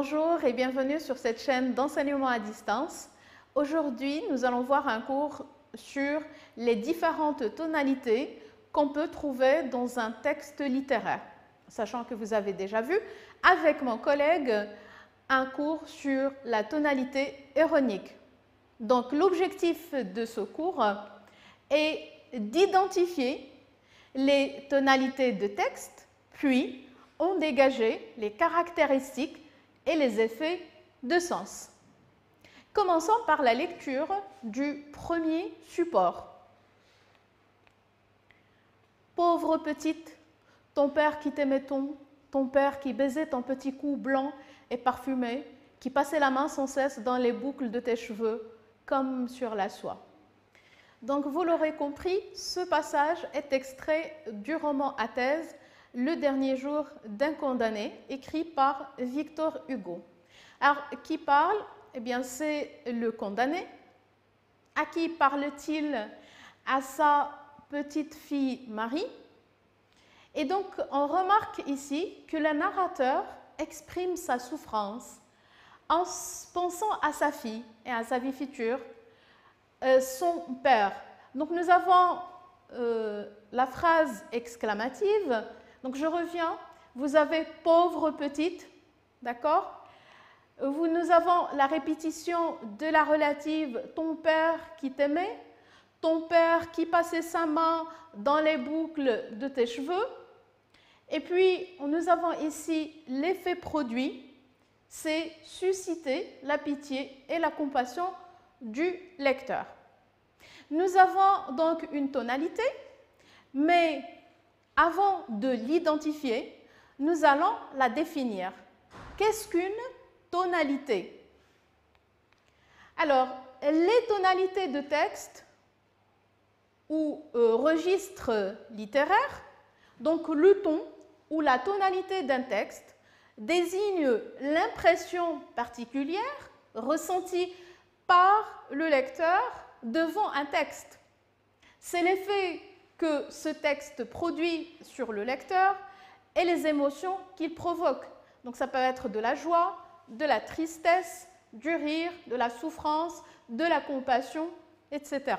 Bonjour et bienvenue sur cette chaîne d'enseignement à distance. Aujourd'hui, nous allons voir un cours sur les différentes tonalités qu'on peut trouver dans un texte littéraire. Sachant que vous avez déjà vu avec mon collègue un cours sur la tonalité éronique. Donc l'objectif de ce cours est d'identifier les tonalités de texte, puis en dégager les caractéristiques et les effets de sens. Commençons par la lecture du premier support. Pauvre petite, ton père qui t'aimait tant, ton père qui baisait ton petit cou blanc et parfumé, qui passait la main sans cesse dans les boucles de tes cheveux, comme sur la soie. Donc, vous l'aurez compris, ce passage est extrait du roman à thèse Le dernier jour d'un condamné, écrit par Victor Hugo. Alors, qui parle? Eh bien, c'est le condamné. À qui parle-t-il? À sa petite fille Marie. Et donc, on remarque ici que le narrateur exprime sa souffrance en pensant à sa fille et à sa vie future, son père. Donc, nous avons la phrase exclamative. Donc, je reviens. Vous avez pauvre petite, d'accord? Nous avons la répétition de la relative ton père qui t'aimait, ton père qui passait sa main dans les boucles de tes cheveux. Et puis, nous avons ici l'effet produit, c'est susciter la pitié et la compassion du lecteur. Nous avons donc une tonalité, mais avant de l'identifier, nous allons la définir. Qu'est-ce qu'une tonalité? Alors, les tonalités de texte ou registre littéraire, donc le ton ou la tonalité d'un texte, désigne l'impression particulière ressentie par le lecteur devant un texte. C'est l'effet que ce texte produit sur le lecteur et les émotions qu'il provoque. Donc ça peut être de la joie, de la tristesse, du rire, de la souffrance, de la compassion, etc.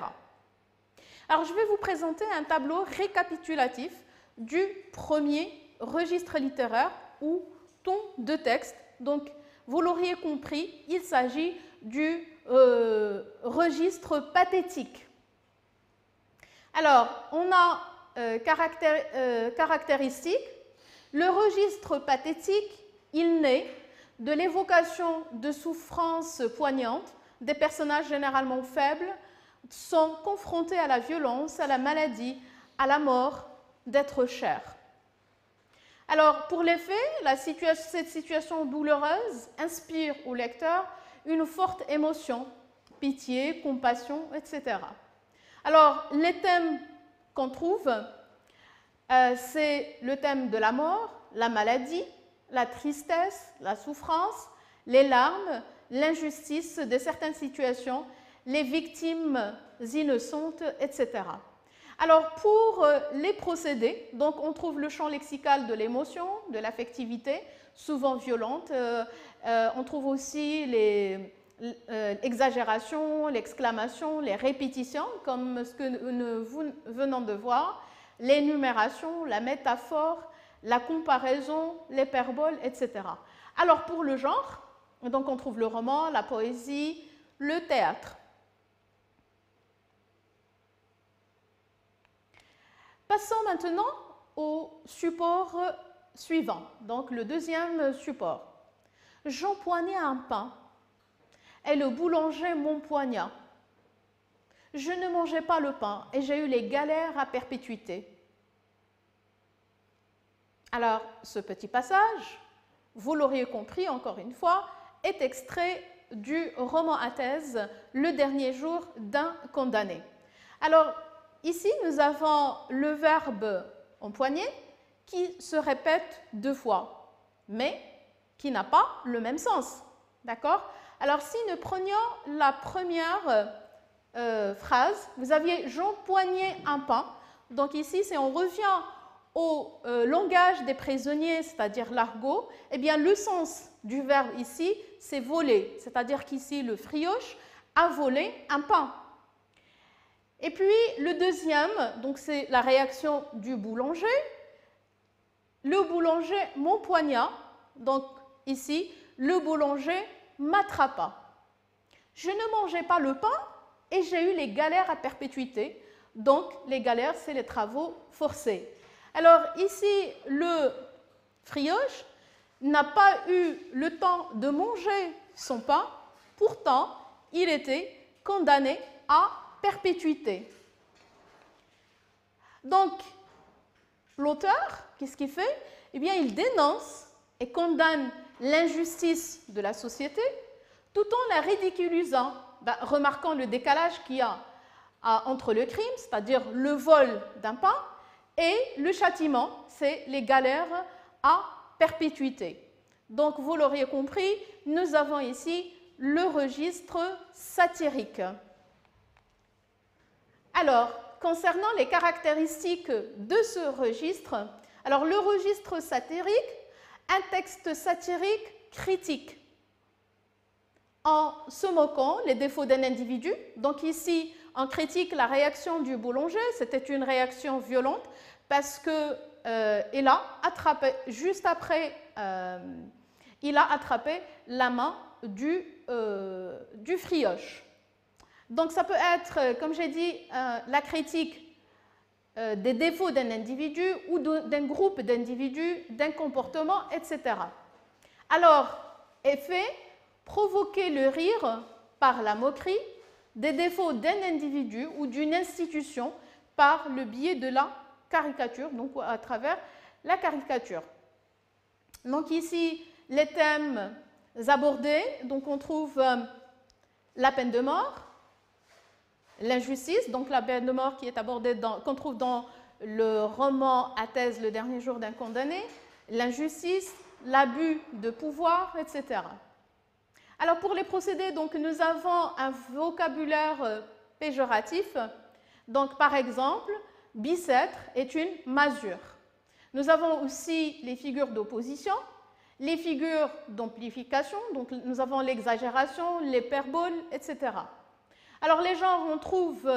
Alors je vais vous présenter un tableau récapitulatif du premier registre littéraire ou ton de texte. Donc vous l'auriez compris, il s'agit du registre pathétique. Alors, on a caractéristiques. Le registre pathétique, il naît de l'évocation de souffrances poignantes. Des personnages généralement faibles sont confrontés à la violence, à la maladie, à la mort d'êtres chers. Alors, pour les faits, cette situation douloureuse inspire au lecteur une forte émotion, pitié, compassion, etc. Alors, les thèmes qu'on trouve, c'est le thème de la mort, la maladie, la tristesse, la souffrance, les larmes, l'injustice de certaines situations, les victimes innocentes, etc. Alors, pour les procédés, donc on trouve le champ lexical de l'émotion, de l'affectivité, souvent violente. On trouve aussi l'exagération, l'exclamation, les répétitions, comme ce que nous venons de voir, l'énumération, la métaphore, la comparaison, l'hyperbole, etc. Alors pour le genre, donc on trouve le roman, la poésie, le théâtre. Passons maintenant au support suivant, donc le deuxième support. J'empoignais un pain et le boulanger m'empoigna. Je ne mangeais pas le pain et j'ai eu les galères à perpétuité. Alors, ce petit passage, vous l'auriez compris encore une fois, est extrait du roman à thèse Le dernier jour d'un condamné. Alors, ici, nous avons le verbe empoigner qui se répète deux fois, mais qui n'a pas le même sens. D'accord? Alors, si nous prenions la première phrase, vous aviez « j'empoignais un pain ». Donc ici, si on revient au langage des prisonniers, c'est-à-dire l'argot, eh bien le sens du verbe ici, c'est voler, c'est-à-dire qu'ici, le frioche a volé un pain. Et puis, le deuxième, donc c'est la réaction du boulanger. Le boulanger m'empoigna, donc ici, le boulanger m'attrapa. Je ne mangeais pas le pain et j'ai eu les galères à perpétuité. Donc, les galères, c'est les travaux forcés. Alors, ici, le frioche n'a pas eu le temps de manger son pain, pourtant, il était condamné à perpétuité. Donc, l'auteur, qu'est-ce qu'il fait? Eh bien, il dénonce et condamne l'injustice de la société tout en la ridiculisant, remarquant le décalage qu'il y a entre le crime, c'est-à-dire le vol d'un pain, et le châtiment, c'est les galères à perpétuité. Donc, vous l'auriez compris, nous avons ici le registre satirique. Alors, concernant les caractéristiques de ce registre, alors le registre satirique, un texte satirique critique, en se moquant les défauts d'un individu. Donc ici, en critique, la réaction du boulanger, c'était une réaction violente parce que il a attrapé, juste après, il a attrapé la main du frioche. Donc ça peut être, comme j'ai dit, la critique des défauts d'un individu ou d'un groupe d'individus, d'un comportement, etc. Alors, effet, provoquer le rire par la moquerie des défauts d'un individu ou d'une institution par le biais de la caricature, donc à travers la caricature. Donc ici, les thèmes abordés, donc on trouve la peine de mort, l'injustice, donc la peine de mort qui est abordée, qu'on trouve dans le roman À thèse, le dernier jour d'un condamné, l'injustice, l'abus de pouvoir, etc. Alors pour les procédés, donc, nous avons un vocabulaire péjoratif. Donc par exemple, bicêtre est une masure. Nous avons aussi les figures d'opposition, les figures d'amplification, donc nous avons l'exagération, l'hyperbole, etc. Alors les genres, on trouve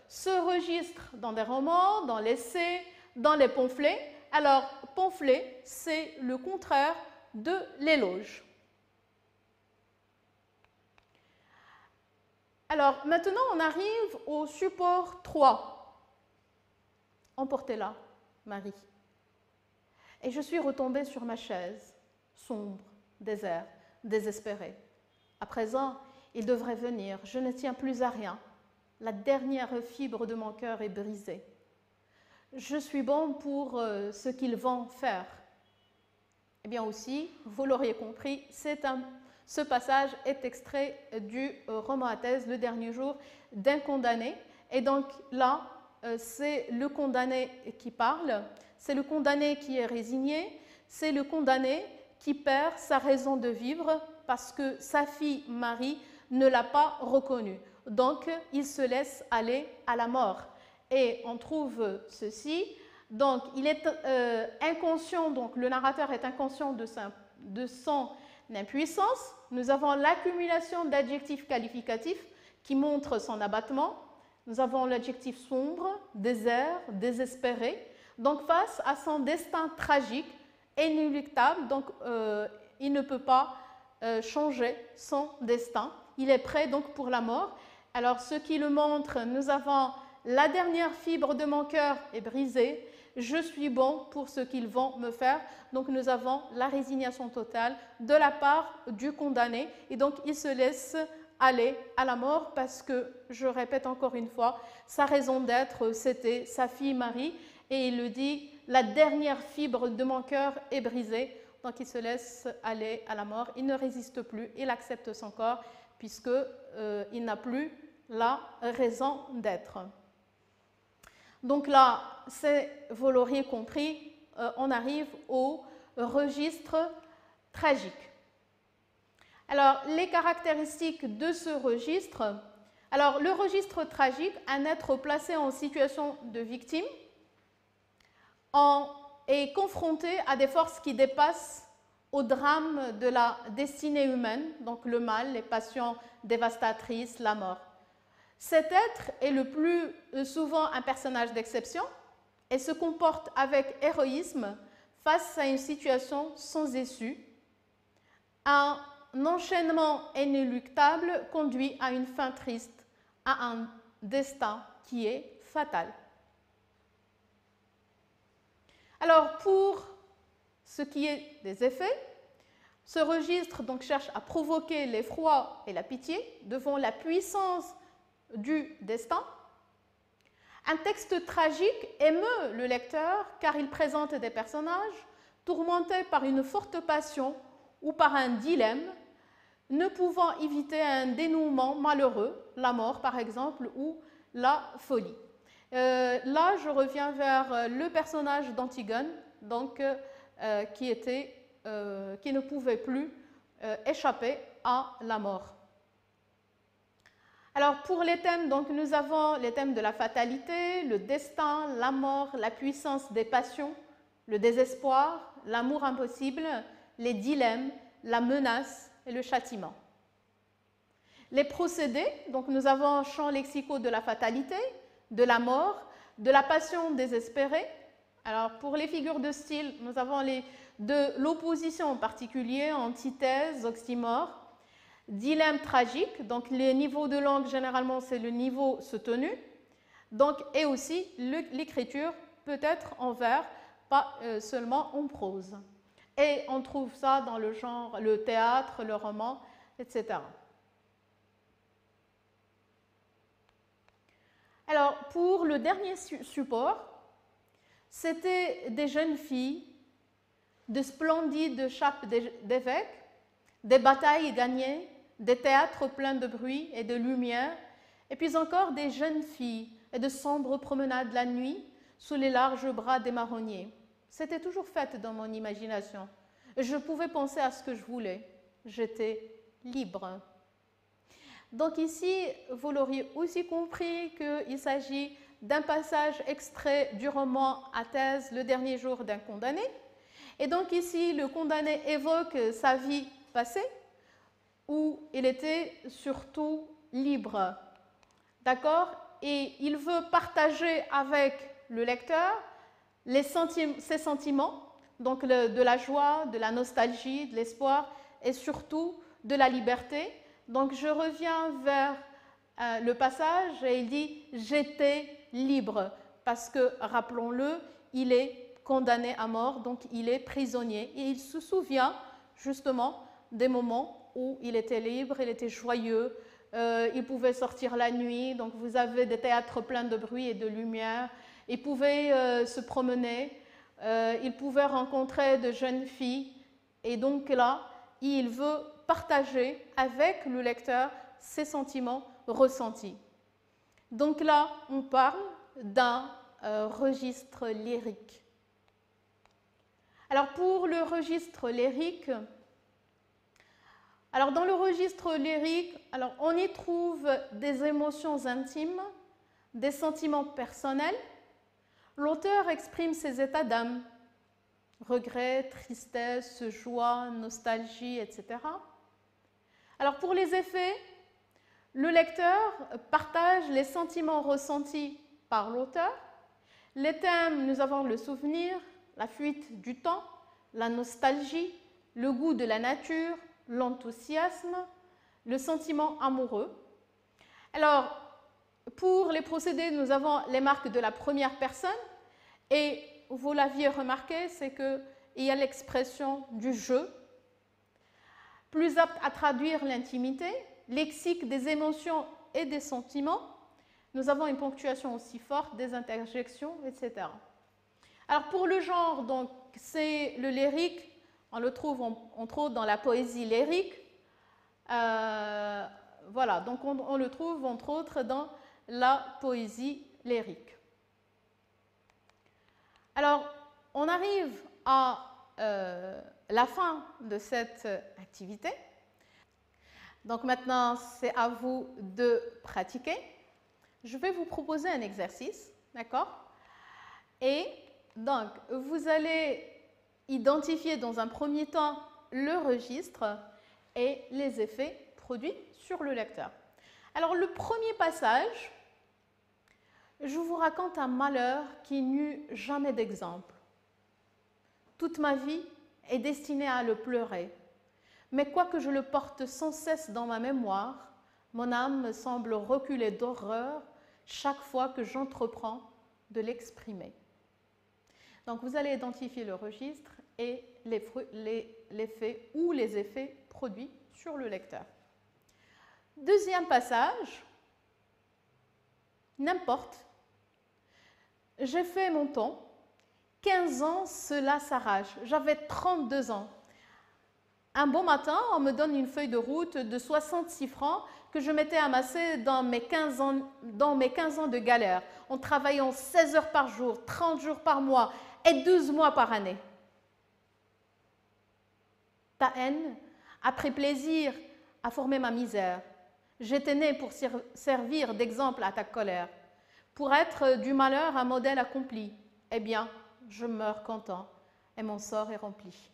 ce registre dans des romans, dans l'essai, dans les pamphlets. Alors pamphlet, c'est le contraire de l'éloge. Alors maintenant, on arrive au support 3. Emportez-la, Marie. Et je suis retombée sur ma chaise, sombre, désert, désespérée. À présent, il devrait venir, je ne tiens plus à rien. La dernière fibre de mon cœur est brisée. Je suis bon pour ce qu'ils vont faire. Eh bien aussi, vous l'auriez compris, ce passage est extrait du roman à thèse, Le dernier jour d'un condamné. Et donc là, c'est le condamné qui parle, c'est le condamné qui est résigné, c'est le condamné qui perd sa raison de vivre parce que sa fille Marie ne l'a pas reconnu. Donc, il se laisse aller à la mort. Et on trouve ceci. Donc, il est inconscient, donc le narrateur est inconscient de son impuissance. Nous avons l'accumulation d'adjectifs qualificatifs qui montrent son abattement. Nous avons l'adjectif sombre, désert, désespéré. Donc, face à son destin tragique, inéluctable, donc il ne peut pas changer son destin. Il est prêt donc pour la mort. Alors, ce qui le montre, nous avons la dernière fibre de mon cœur est brisée. Je suis bon pour ce qu'ils vont me faire. Donc, nous avons la résignation totale de la part du condamné. Et donc, il se laisse aller à la mort parce que, je répète encore une fois, sa raison d'être, c'était sa fille Marie. Et il le dit, la dernière fibre de mon cœur est brisée. Donc, il se laisse aller à la mort. Il ne résiste plus. Il accepte son corps puisqu'il n'a plus la raison d'être. Donc là, vous l'auriez compris, on arrive au registre tragique. Alors, les caractéristiques de ce registre. Alors, le registre tragique, un être placé en situation de victime est confronté à des forces qui dépassent au drame de la destinée humaine, donc le mal, les passions dévastatrices, la mort. Cet être est le plus souvent un personnage d'exception et se comporte avec héroïsme face à une situation sans issue. Un enchaînement inéluctable conduit à une fin triste, à un destin qui est fatal. Alors, pour ce qui est des effets, ce registre donc cherche à provoquer l'effroi et la pitié devant la puissance du destin. Un texte tragique émeut le lecteur car il présente des personnages tourmentés par une forte passion ou par un dilemme, ne pouvant éviter un dénouement malheureux, la mort par exemple, ou la folie. Là, je reviens vers le personnage d'Antigone, donc, qui ne pouvait plus échapper à la mort. Alors, pour les thèmes, donc, nous avons les thèmes de la fatalité, le destin, la mort, la puissance des passions, le désespoir, l'amour impossible, les dilemmes, la menace et le châtiment. Les procédés, donc nous avons un champ lexical de la fatalité, de la mort, de la passion désespérée. Alors pour les figures de style, nous avons de l'opposition en particulier, antithèse, oxymore, dilemme tragique, donc les niveaux de langue généralement c'est le niveau soutenu, donc, et aussi l'écriture peut être en vers, pas seulement en prose. Et on trouve ça dans le genre, le théâtre, le roman, etc. Alors, pour le dernier support, c'était des jeunes filles, de splendides chapes d'évêques, des batailles gagnées, des théâtres pleins de bruit et de lumière, et puis encore des jeunes filles et de sombres promenades la nuit sous les larges bras des marronniers. C'était toujours fait dans mon imagination. Je pouvais penser à ce que je voulais. J'étais libre. Donc ici, vous l'auriez aussi compris qu'il s'agit d'un passage extrait du roman Athènes, le dernier jour d'un condamné. Et donc ici, le condamné évoque sa vie passée, où il était surtout libre. D'accord? Et il veut partager avec le lecteur ses sentiments, donc de la joie, de la nostalgie, de l'espoir et surtout de la liberté. Donc je reviens vers le passage et il dit « j'étais libre » parce que, rappelons-le, il est condamné à mort, donc il est prisonnier. Et il se souvient justement des moments où il était libre, il était joyeux, il pouvait sortir la nuit, donc vous avez des théâtres pleins de bruit et de lumière, il pouvait se promener, il pouvait rencontrer de jeunes filles, et donc là, il veut partager avec le lecteur ses sentiments ressentis. Donc là, on parle d'un registre lyrique. Alors pour le registre lyrique, alors dans le registre lyrique, alors on y trouve des émotions intimes, des sentiments personnels. L'auteur exprime ses états d'âme, regret, tristesse, joie, nostalgie, etc. Alors pour les effets, le lecteur partage les sentiments ressentis par l'auteur. Les thèmes, nous avons le souvenir, la fuite du temps, la nostalgie, le goût de la nature, l'enthousiasme, le sentiment amoureux. Alors, pour les procédés, nous avons les marques de la première personne et vous l'aviez remarqué, c'est qu'il y a l'expression du jeu, plus apte à traduire l'intimité, lexique des émotions et des sentiments. Nous avons une ponctuation aussi forte, des interjections, etc. Alors pour le genre, donc c'est le lyrique, on le trouve entre autres dans la poésie lyrique. Voilà, donc on le trouve entre autres dans la poésie lyrique. Alors, on arrive à la fin de cette activité. Donc maintenant, c'est à vous de pratiquer. Je vais vous proposer un exercice, d'accord? Et donc, vous allez identifier dans un premier temps le registre et les effets produits sur le lecteur. Alors, le premier passage, je vous raconte un malheur qui n'eut jamais d'exemple. Toute ma vie est destinée à le pleurer, mais quoique je le porte sans cesse dans ma mémoire, mon âme semble reculer d'horreur chaque fois que j'entreprends de l'exprimer. Donc, vous allez identifier le registre et l'effet ou les effets produits sur le lecteur. Deuxième passage, n'importe. J'ai fait mon temps. 15 ans, cela s'arrache. J'avais 32 ans. Un bon matin, on me donne une feuille de route de 66 francs que je m'étais amassée dans mes 15 ans de galère, en travaillant 16 heures par jour, 30 jours par mois et 12 mois par année. Ta haine a pris plaisir à former ma misère. J'étais né pour servir d'exemple à ta colère, pour être du malheur un modèle accompli. Eh bien, je meurs content et mon sort est rempli.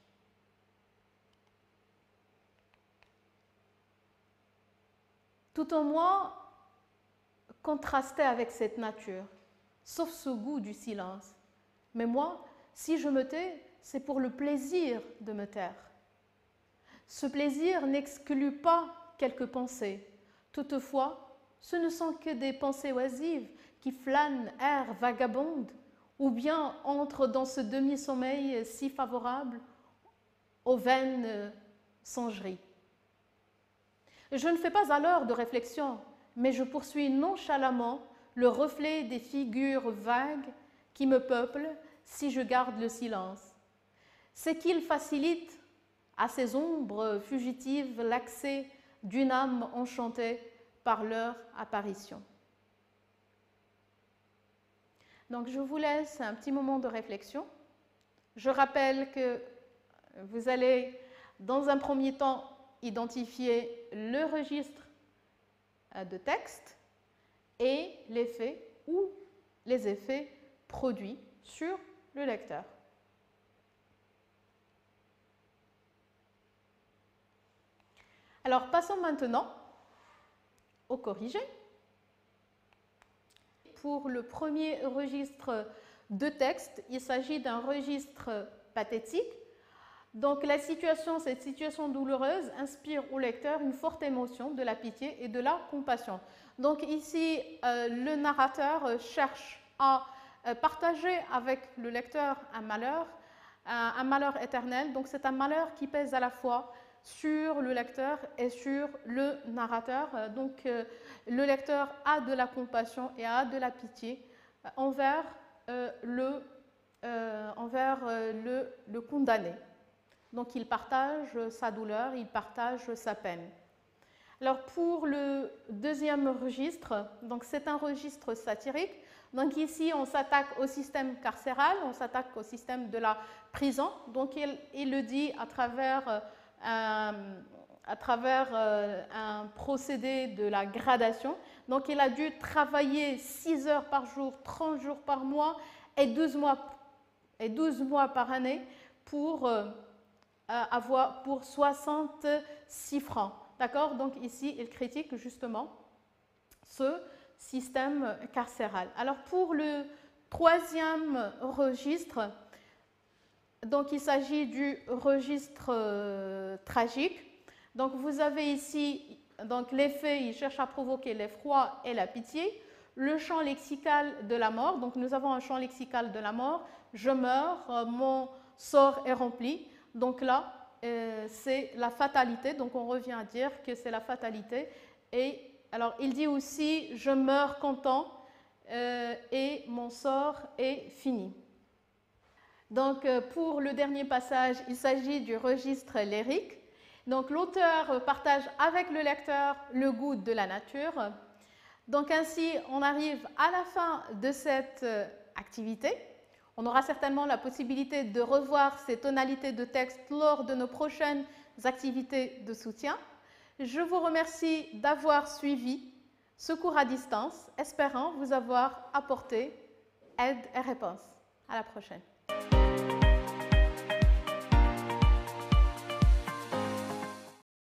Tout en moi contrastait avec cette nature, sauf ce goût du silence. Mais moi, si je me tais, c'est pour le plaisir de me taire. Ce plaisir n'exclut pas quelques pensées. Toutefois, ce ne sont que des pensées oisives qui flânent, errent, vagabondent, ou bien entrent dans ce demi-sommeil si favorable aux vaines songeries. Je ne fais pas alors de réflexion, mais je poursuis nonchalamment le reflet des figures vagues qui me peuplent si je garde le silence. C'est qu'il facilite à ces ombres fugitives l'accès d'une âme enchantée par leur apparition. Donc je vous laisse un petit moment de réflexion. Je rappelle que vous allez, dans un premier temps, identifier le registre de texte et l'effet ou les effets produits sur le lecteur. Alors, passons maintenant au corrigé. Pour le premier registre de texte, il s'agit d'un registre pathétique. Donc, cette situation douloureuse inspire au lecteur une forte émotion de la pitié et de la compassion. Donc, ici, le narrateur cherche à partager avec le lecteur un malheur éternel. Donc, c'est un malheur qui pèse à la fois sur le lecteur et sur le narrateur. Donc, le lecteur a de la compassion et a de la pitié envers le condamné. Donc, il partage sa douleur, il partage sa peine. Alors, pour le deuxième registre, donc c'est un registre satirique. Donc, ici, on s'attaque au système carcéral, on s'attaque au système de la prison. Donc, il le dit à travers un procédé de la gradation. Donc, il a dû travailler 6 heures par jour, 30 jours par mois et 12 mois par année pour pour 66 francs. D'accord? Donc, ici, il critique justement ce système carcéral. Alors, pour le troisième registre, donc il s'agit du registre tragique. Donc, vous avez ici l'effet, il cherche à provoquer l'effroi et la pitié. Le champ lexical de la mort, donc nous avons un champ lexical de la mort. Je meurs, mon sort est rempli. Donc là, c'est la fatalité. Donc, on revient à dire que c'est la fatalité. Et alors, il dit aussi, je meurs content et mon sort est fini. Donc, pour le dernier passage, il s'agit du registre lyrique. Donc, l'auteur partage avec le lecteur le goût de la nature. Donc, ainsi, on arrive à la fin de cette activité. On aura certainement la possibilité de revoir ces tonalités de texte lors de nos prochaines activités de soutien. Je vous remercie d'avoir suivi ce cours à distance, espérant vous avoir apporté aide et réponse. À la prochaine.